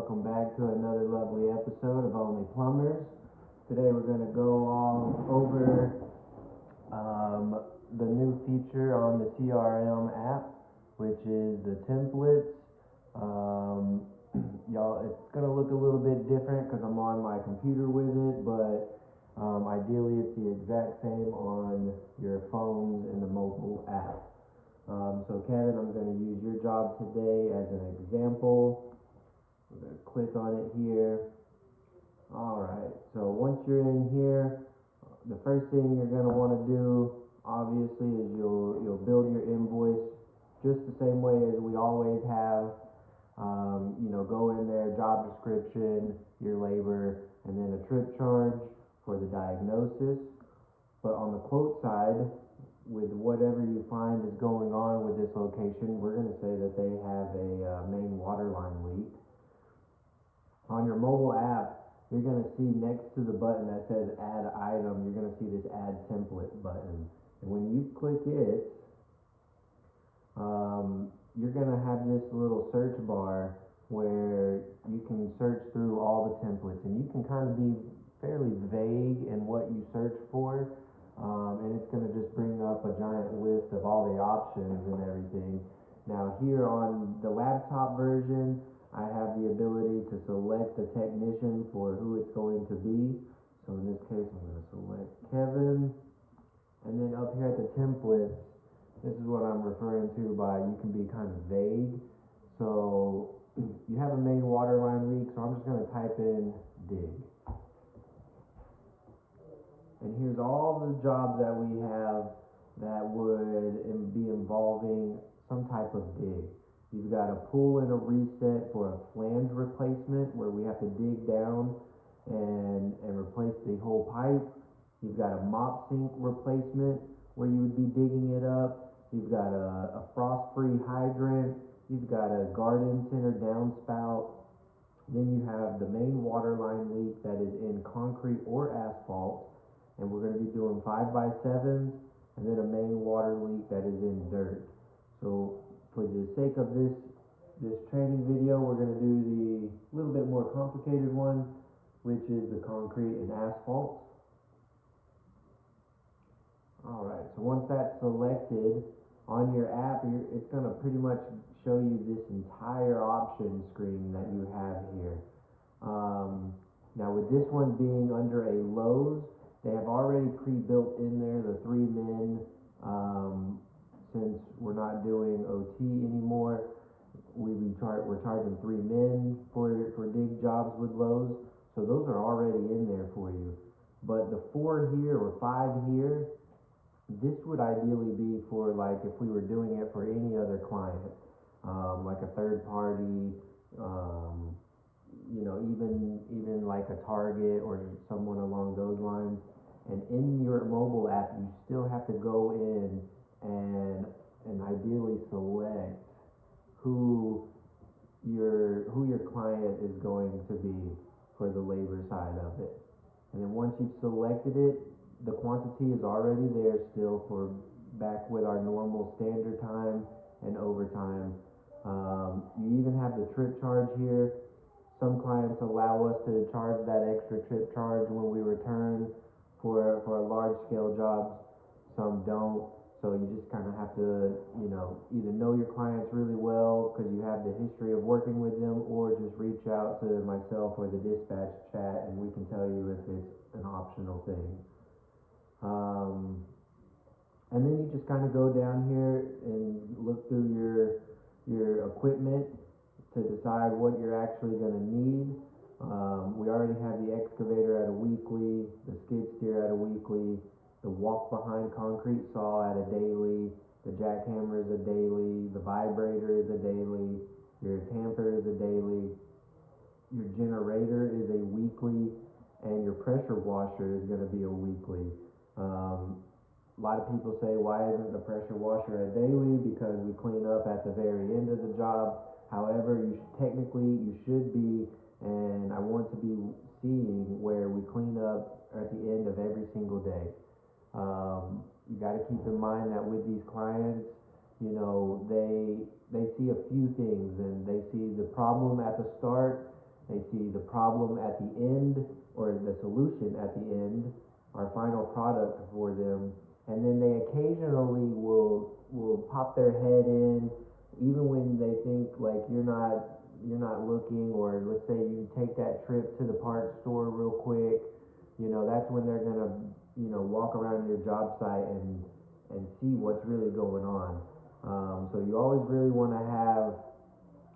welcome back to another lovely episode of Only Plumbers. Today we're going to go all over the new feature on the CRM app, which is the templates. Y'all, it's going to look a little bit different because I'm on my computer with it, but ideally it's the exact same on your phones and the mobile app. So Kevin, I'm going to use your job today as an example. I'm going to click on it here. Alright, so once you're in here, the first thing you're going to want to do, obviously, is you'll build your invoice just the same way as we always have. Go in there, job description, your labor, and then a trip charge for the diagnosis. But on the quote side, with whatever you find is going on with this location, we're going to say that they have a main water line leak. On your mobile app, you're going to see next to the button that says add item, you're going to see this add template button. And when you click it, you're going to have this little search bar where you can search through all the templates, and you can kind of be fairly vague in what you search for. And it's going to just bring up a giant list of all the options and everything. Now here on the laptop version, I have the ability to select the technician for who it's going to be. So in this case, I'm going to select Kevin. And then up here at the templates, this is what I'm referring to by you can be kind of vague. So you have a main water line leak, so I'm just going to type in dig. And here's all the jobs that we have that would be involving some type of dig. You've got a pull and a reset for a flange replacement where we have to dig down and replace the whole pipe. You've got a mop sink replacement where you would be digging it up. You've got a frost-free hydrant. You've got a garden center downspout. Then you have the main water line leak that is in concrete or asphalt. And we're going to be doing 5x7s, and then a main water leak that is in dirt. So for the sake of this training video, we're going to do the little bit more complicated one, which is the concrete and asphalt. Alright, so once that's selected on your app, it's going to pretty much show you this entire option screen that you have here. Now with this one being under a Lowe's, they have already pre-built in there the 3 men. Since we're not doing OT anymore, we're charging 3 men for dig jobs with Lowe's. So those are already in there for you. But the 4 here or 5 here, this would ideally be for like if we were doing it for any other client, like a third party, even like a Target or someone along those lines. And in your mobile app, you still have to go in and ideally select who your client is going to be for the labor side of it. And then once you've selected it, the quantity is already there still for back with our normal standard time and overtime. You even have the trip charge here. Some clients allow us to charge that extra trip charge when we return for a large scale jobs. Some don't. So you just kind of have to, either know your clients really well because you have the history of working with them, or just reach out to myself or the dispatch chat and we can tell you if it's an optional thing. And then you just kind of go down here and look through your equipment to decide what you're actually going to need. We already have the excavator at a weekly, the skid steer at a weekly, the walk behind concrete saw at a daily, the jackhammer is a daily, the vibrator is a daily, your tamper is a daily, your generator is a weekly, and your pressure washer is going to be a weekly. A lot of people say, why isn't the pressure washer a daily? Because we clean up at the very end of the job. However, you should be, and I want to be seeing where we clean up at the end of every single day. You got to keep in mind that with these clients, they see a few things, and they see the problem at the start, They see the problem at the end or the solution at the end, our final product for them, and then they occasionally will pop their head in, even when they think like you're not looking, or let's say you take that trip to the parts store real quick, that's when they're gonna, walk around your job site and see what's really going on. So you always really want to have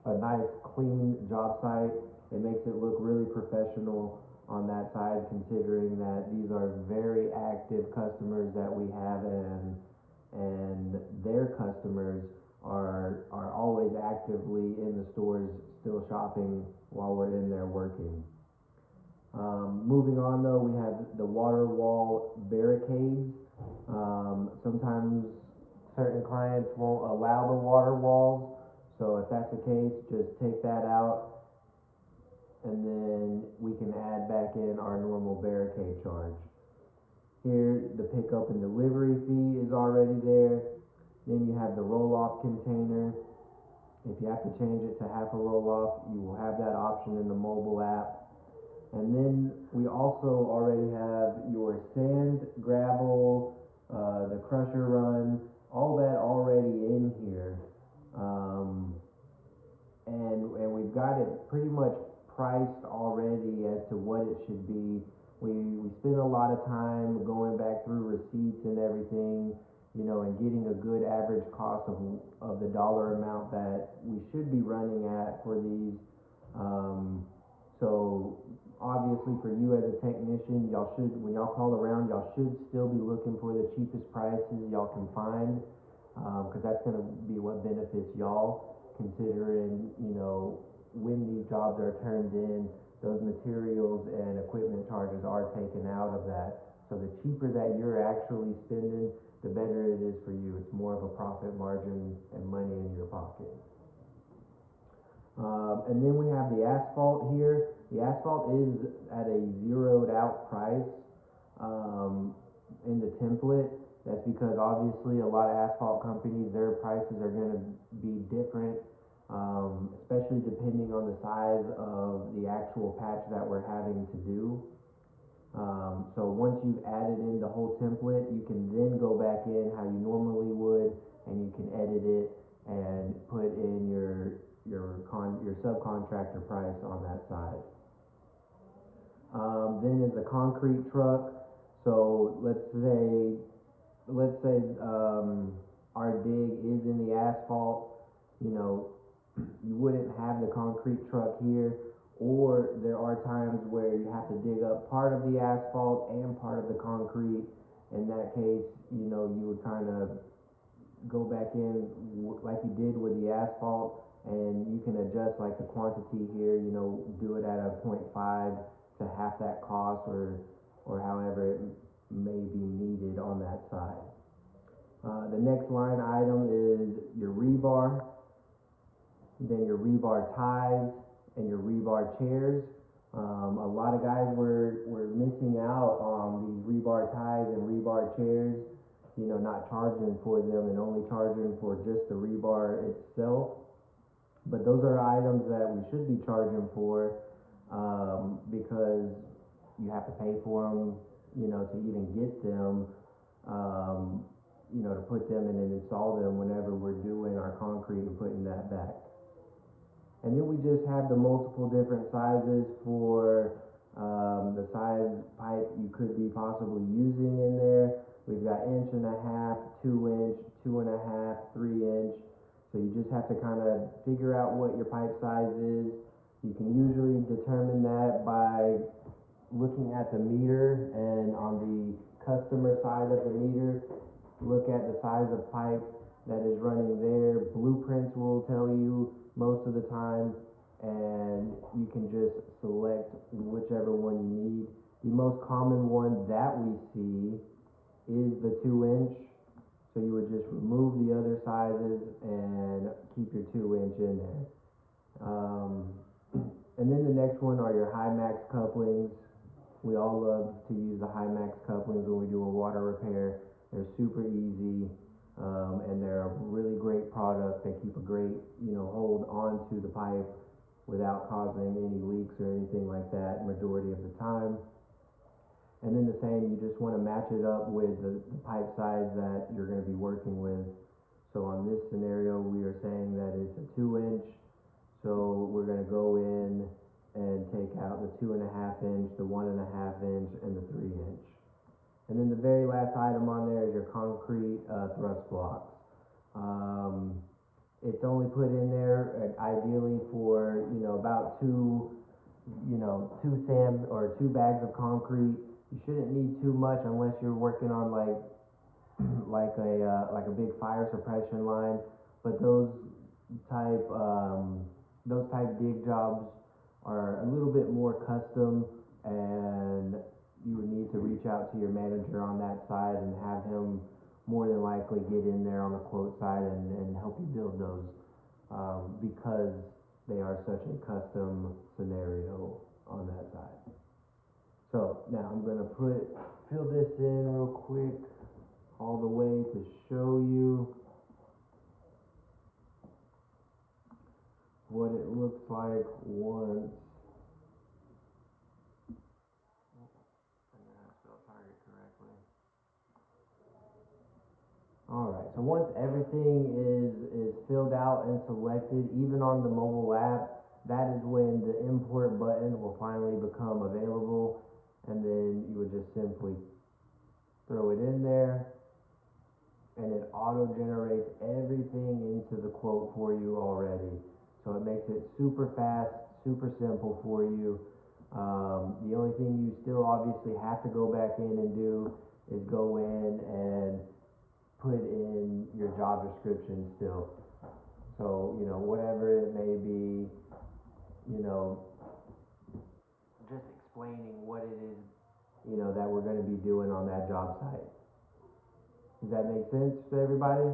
a nice clean job site. It makes it look really professional on that side, considering that these are very active customers that we have, and their customers are always actively in the stores still shopping while we're in there working. Moving on though, we have the water wall barricades. Sometimes certain clients won't allow the water walls, so if that's the case, just take that out, and then we can add back in our normal barricade charge. Here, the pickup and delivery fee is already there. Then you have the roll-off container. If you have to change it to half a roll-off, you will have that option in the mobile app. And then we also already have your sand, gravel, the crusher run, all that already in here. And we've got it pretty much priced already as to what it should be. We spend a lot of time going back through receipts and everything, and getting a good average cost of the dollar amount that we should be running at for these. So obviously for you as a technician, when y'all call around, y'all should still be looking for the cheapest prices y'all can find, because that's going to be what benefits y'all, considering, when these jobs are turned in, those materials and equipment charges are taken out of that. So the cheaper that you're actually spending, the better it is for you. It's more of a profit margin and money in your pocket. And then we have the asphalt here. The asphalt is at a zeroed out price in the template. That's because obviously a lot of asphalt companies, their prices are going to be different, especially depending on the size of the actual patch that we're having to do. So once you've added in the whole template, you can then go back in how you normally would, and you can edit it and put in your subcontractor price on that side. Then is the concrete truck. So let's say our dig is in the asphalt. You wouldn't have the concrete truck here, or there are times where you have to dig up part of the asphalt and part of the concrete. In that case, you would kind of go back in like you did with the asphalt, and you can adjust like the quantity here, do it at a 0.5 to half that cost, or however it may be needed on that side. The next line item is your rebar, then your rebar ties, and your rebar chairs. A lot of guys were missing out on these rebar ties and rebar chairs, not charging for them and only charging for just the rebar itself. But those are items that we should be charging for, because you have to pay for them, to even get them, to put them in and install them whenever we're doing our concrete and putting that back. And then we just have the multiple different sizes for the size pipe you could be possibly using in there. We've got 1.5 inch, 2 inch, 2.5, 3 inch. So you just have to kind of figure out what your pipe size is. You can usually determine that by looking at the meter, and on the customer side of the meter, look at the size of pipe that is running there. Blueprints will tell you most of the time, and you can just select whichever one you need. The most common one that we see is the 2 inch. So you would just remove the other sizes and keep your 2 inch in there. And then the next one are your Hymax couplings. We all love to use the Hymax couplings when we do a water repair. They're super easy, and they're a really great product. They keep a great, hold onto the pipe without causing any leaks or anything like that majority of the time. And then the same, you just want to match it up with the pipe size that you're going to be working with. So on this scenario, we are saying that it's a 2 inch. So we're going to go in and take out the 2.5 inch, the 1.5 inch, and the 3 inch. And then the very last item on there is your concrete thrust blocks. It's only put in there ideally for, about two bags of concrete. You shouldn't need too much unless you're working on like a big fire suppression line. But type those type dig jobs are a little bit more custom, and you would need to reach out to your manager on that side and have him more than likely get in there on the quote side and help you build those, because they are such a custom scenario on that side. So now I'm gonna fill this in real quick all the way to show you what it looks like once. Alright, so once everything is filled out and selected, even on the mobile app, that is when the import button will finally become available, and then you would just simply throw it in there, and it auto-generates everything into the quote for you already. So it makes it super fast, super simple for you. The only thing you still obviously have to go back in and do is go in and put in your job description still. So, whatever it may be, just explaining what it is, that we're going to be doing on that job site. Does that make sense to everybody?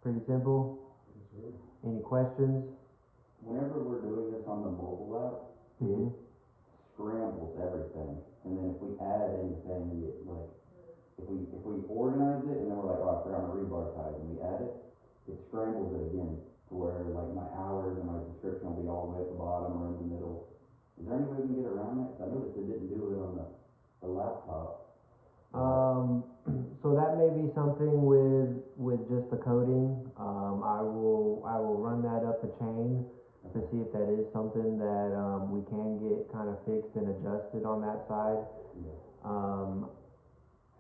Pretty simple? Yes, Any questions? whenever we're doing this on the mobile app, Mm-hmm. it scrambles everything. And then if we add anything, if we organize it and then we're like, oh, I forgot my rebar ties, and we add it, it scrambles it again to where like my hours and my description will be all the way at the bottom or in the middle. Is there any way we can get around that? 'Cause I noticed it didn't do it on the laptop. So that may be something with just the coding. I will run that up the chain to see if that is something that we can get kind of fixed and adjusted on that side. Yeah.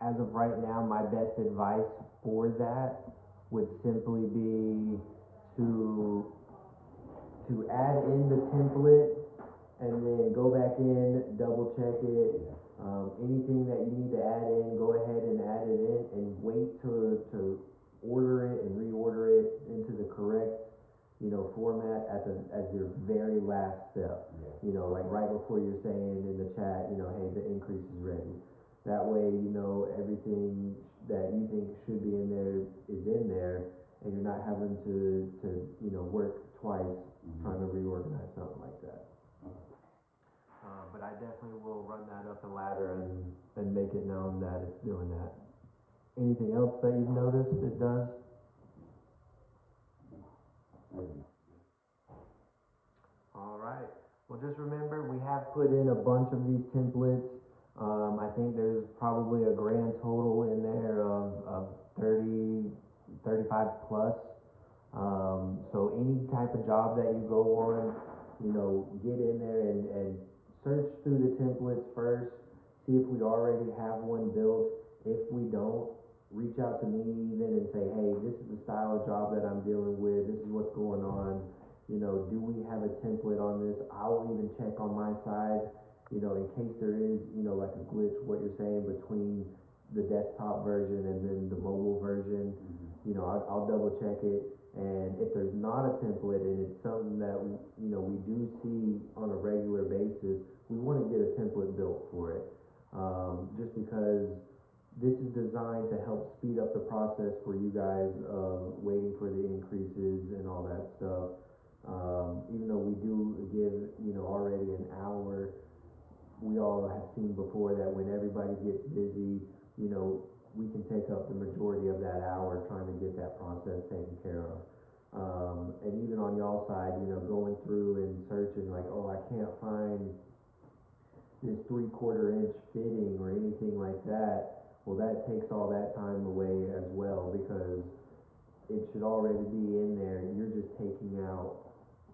As of right now, my best advice for that would simply be to add in the template and then go back in, double check it. Anything that you need to add in, go ahead and add it in, and wait to order it and reorder it into the correct, format as your very last step. Yeah. Like right before you're saying in the chat, hey, the increase is ready. That way, everything that you think should be in there is in there, and you're not having to work twice trying to reorganize something like that. But I definitely will run that up the ladder and make it known that it's doing that. Anything else that you've noticed it does? All right. Well, just remember, we have put in a bunch of these templates. I think there's probably a grand total in there of 30, 35 plus. So any type of job that you go on, get in there and search through the templates first, see if we already have one built. If we don't, reach out to me even and say, hey, this is the style of job that I'm dealing with, this is what's going on, do we have a template on this? I'll even check on my side, in case there is, like a glitch, what you're saying, between the desktop version and then the mobile version. I'll double check it. And if there's not a template and it's something that we do see on a regular basis, we want to get a template built for it, just because this is designed to help speed up the process for you guys of waiting for the increases and all that stuff. Even though we do give already an hour, we all have seen before that when everybody gets busy, we can take up the majority of that hour trying to get that process taken care of. And even on y'all side, you know, going through and searching like, oh, I can't find this 3/4 inch fitting or anything like that, well, that takes all that time away as well, because it should already be in there, you're just taking out,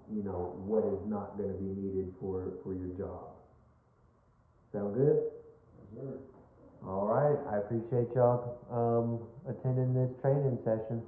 you know, what is not gonna be needed for your job. Sound good? Yes, sir. All right, I appreciate y'all, attending this training session.